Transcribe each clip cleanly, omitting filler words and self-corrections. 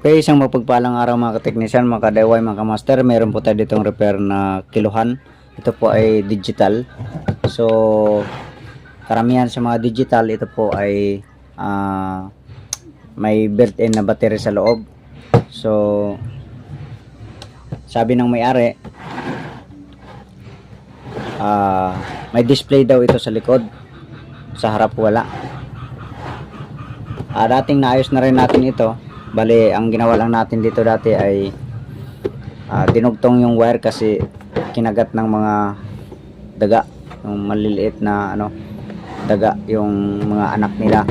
Okay, isang mapagpalang araw mga kateknisyan, mga kadeway, mga kamaster. Meron po tayo ditong repair na kiluhan. Ito po ay digital. So, karamihan sa mga digital, ito po ay may built-in na battery sa loob. So, sabi ng may-ari, may display daw ito sa likod. Sa harap wala. Dating naayos na rin natin ito. Bali, ang ginawa lang natin dito dati ay dinugtong yung wire kasi kinagat ng mga daga, yung maliliit na daga, yung mga anak nila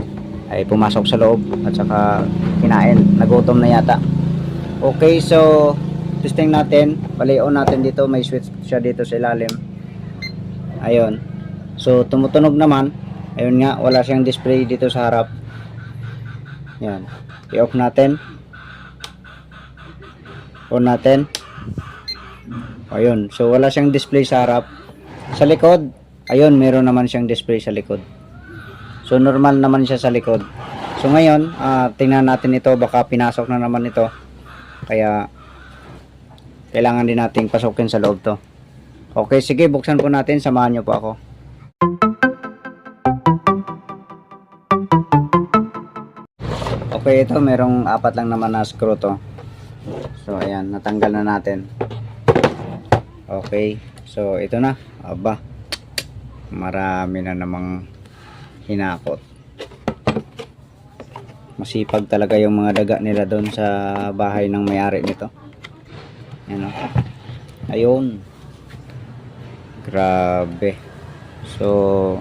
ay pumasok sa loob at saka kinain, nagutom na yata. Okay, so testing natin. Bali, on natin dito, may switch siya dito sa ilalim. Ayun, so tumutunog naman. Ayun nga, wala siyang display dito sa harap. Yan, i-off natin, on natin. Ayun, so wala siyang display sa harap. Sa likod, ayun, meron naman siyang display sa likod. So normal naman siya sa likod. So ngayon, tingnan natin ito, baka pinasok na naman ito, kaya kailangan din nating pasukin sa loob to. Okay, sige, buksan po natin, samahan nyo po ako. Okay, ito merong apat lang naman na screw to. So ayan, natanggal na natin. Okay, so ito na. Aba, marami na namang hinakot. Masipag talaga yung mga daga nila doon sa bahay ng may-ari nito. Ayan, ayun, grabe. So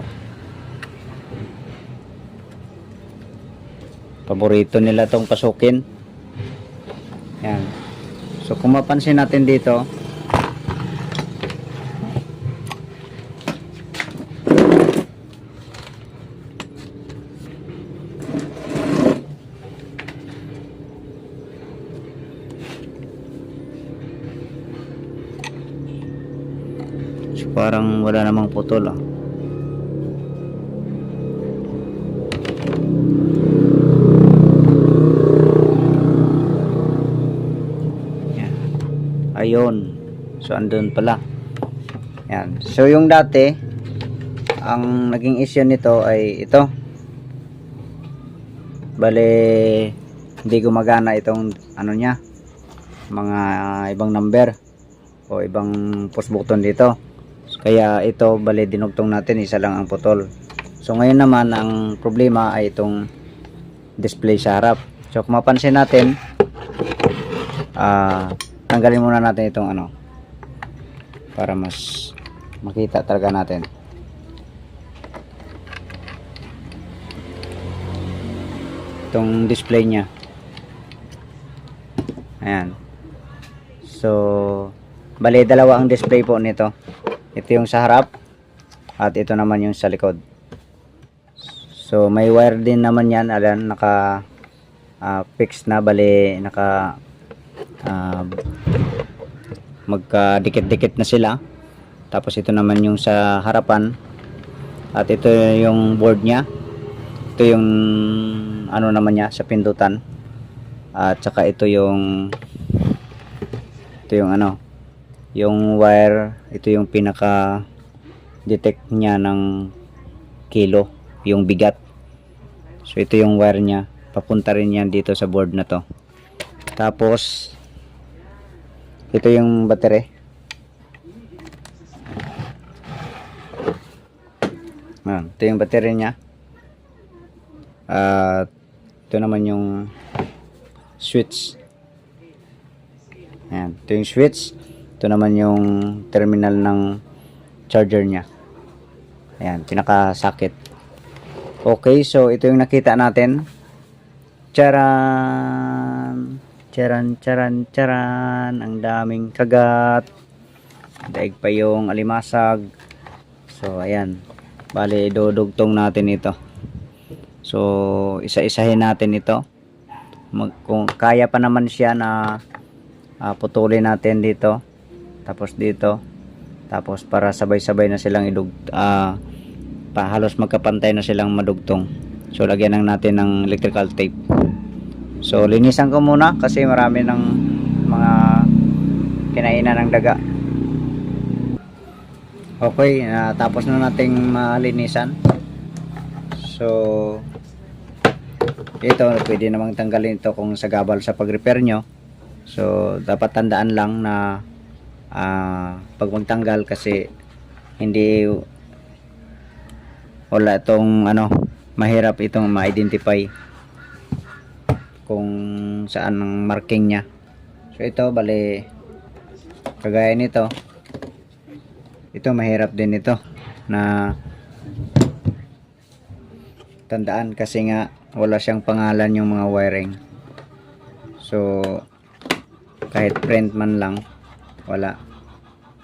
paborito nila tong pasukin. Yan. So kung mapansin natin dito, so parang wala namang putol . Ayun, so andun pala. Yan. So yung dati, ang naging issue nito ay ito. Bale, hindi gumagana itong niya, mga ibang number o ibang push button dito. So, kaya ito, bale dinugtong natin, isa lang ang putol. So ngayon naman ang problema ay itong display sa harap. So kung mapansin natin, tanggalin muna natin itong para mas makita talaga natin. Itong display nya. Ayan. So, bali dalawa ang display po nito. Ito yung sa harap at ito naman yung sa likod. So, may wire din naman yan. Ayan, naka fix na, bali naka magkadikit-dikit na sila. Tapos ito naman yung sa harapan at ito yung board nya. Ito yung naman nya sa pindutan at saka ito yung yung wire. Ito yung pinaka detect nya ng kilo, yung bigat. So ito yung wire nya, papunta rin yan dito sa board na to. Tapos ito yung battery. Ito yung battery nya. Ito naman yung switch. Ayan, ito yung switch. Ito naman yung terminal ng charger nya. Ayan, pinaka-socket. Okay, so ito yung nakita natin. Charan! Charan, charan, charan. Ang daming kagat. Daig pa yung alimasag. So ayan, bali dudugtong natin ito. So isa-isahin natin ito. Kung kaya pa naman siya na putulin natin dito, tapos dito, tapos para sabay-sabay na silang halos magkapantay na silang madugtong. So lagyan lang natin ng electrical tape. So linisan ko muna kasi marami ng mga kinainan ng daga. Okay, tapos na nating malinisan. So ito, pwede namang tanggalin ito kung sagabal sa pag-repair nyo. So dapat tandaan lang na pag magtanggal, kasi hindi wala itong mahirap itong ma-identify kung saan ang marking nya. So ito, bali kagaya nito, ito mahirap din ito na tandaan kasi nga wala siyang pangalan yung mga wiring. So kahit print man lang, wala.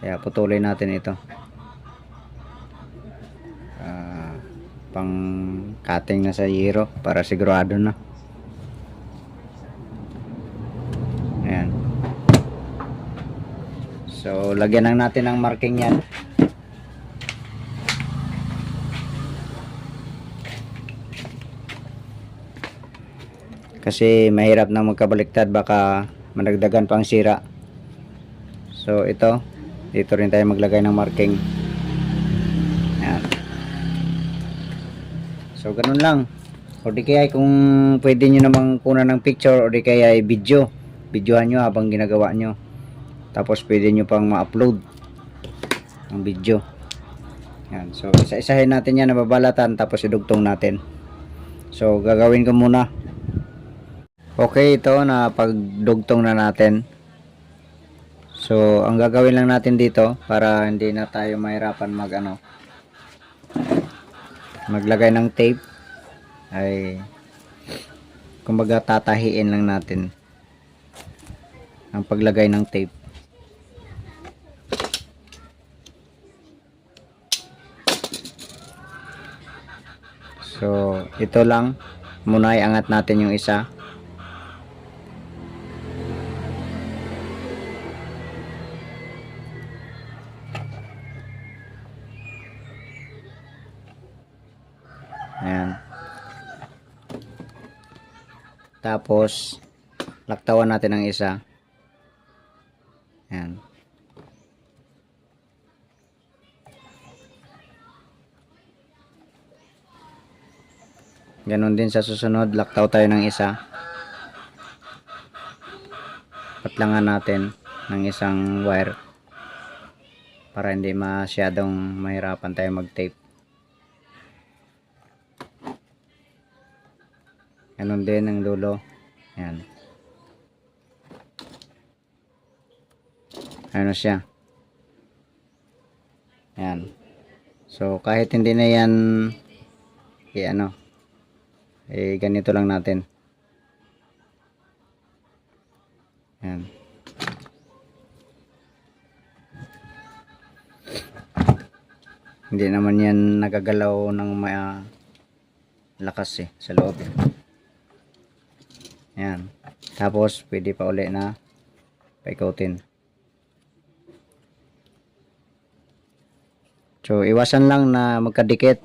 Kaya putulin natin ito. Pang cutting na sa zero para sigurado na. Ayan. So lagyan lang natin ng marking yan. Kasi mahirap na magkabaliktad, baka madagdagan pang sira. So ito, dito rin tayo maglagay ng marking. Ayan. So ganun lang. O di kaya kung pwede nyo namang kunan ng picture, o di kaya videohan nyo habang ginagawa nyo. Tapos pwede nyo pang ma-upload ang video. Ayan. So isa-isahin natin yan, nababalatan, tapos idugtong natin. So gagawin ko muna. Okay, ito na pagdugtong na natin. So ang gagawin lang natin dito, para hindi na tayo mahirapan maglagay ng tape, ay kumbaga tatahiin lang natin ang paglagay ng tape. So ito lang muna, iangat natin yung isa. Ayan. Tapos laktawan natin ang isa. Ayan. Ganon din sa susunod, laktaw tayo ng isa. Patlangan natin ng isang wire para hindi masyadong mahirapan tayo mag-tape. Ganon din ang dulo. Ayan. Ano siya. Ayan. So kahit hindi na yan ganito lang natin. Ayan. Hindi naman yan nagagalaw ng lakas sa loob. Ayan. Tapos pwede pa uli na paikutin. So iwasan lang na magkadikit.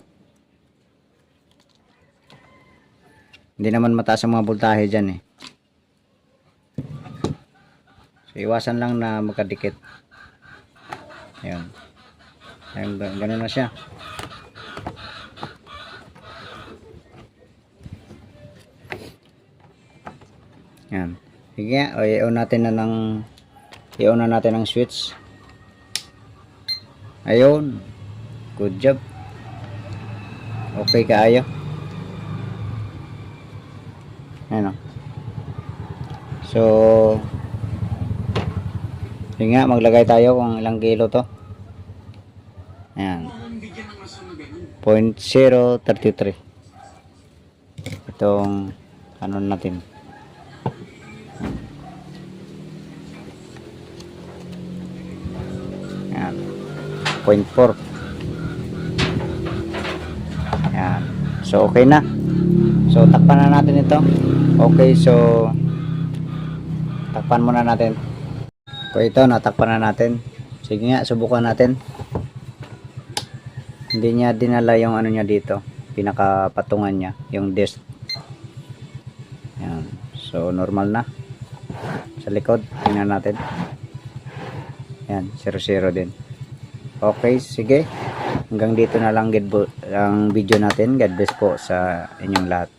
Hindi naman mataas ang mga voltahe dyan So iwasan lang na magkadikit. Ayan. Ayan, ganun na siya. Ayan. Sige nga, i-on na natin ng switch. Ayun. Good job. Okay kaayo. Ayan. So sige nga, maglagay tayo kung ilang kilo to. Ayan. 0.033 itong natin. Ayan. 0.4. Ayan. So okay na. So takpan na natin ito. Okay, so takpan muna natin. So ito, natakpan na natin. Sige nga, subukan natin. Hindi niya dinala yung niya dito, pinakapatungan niya, yung disc. Ayan. So normal na. Sa likod, tingnan natin. Yan, 00 din. Okay, sige. Hanggang dito na lang ang video natin. God bless po sa inyong lahat.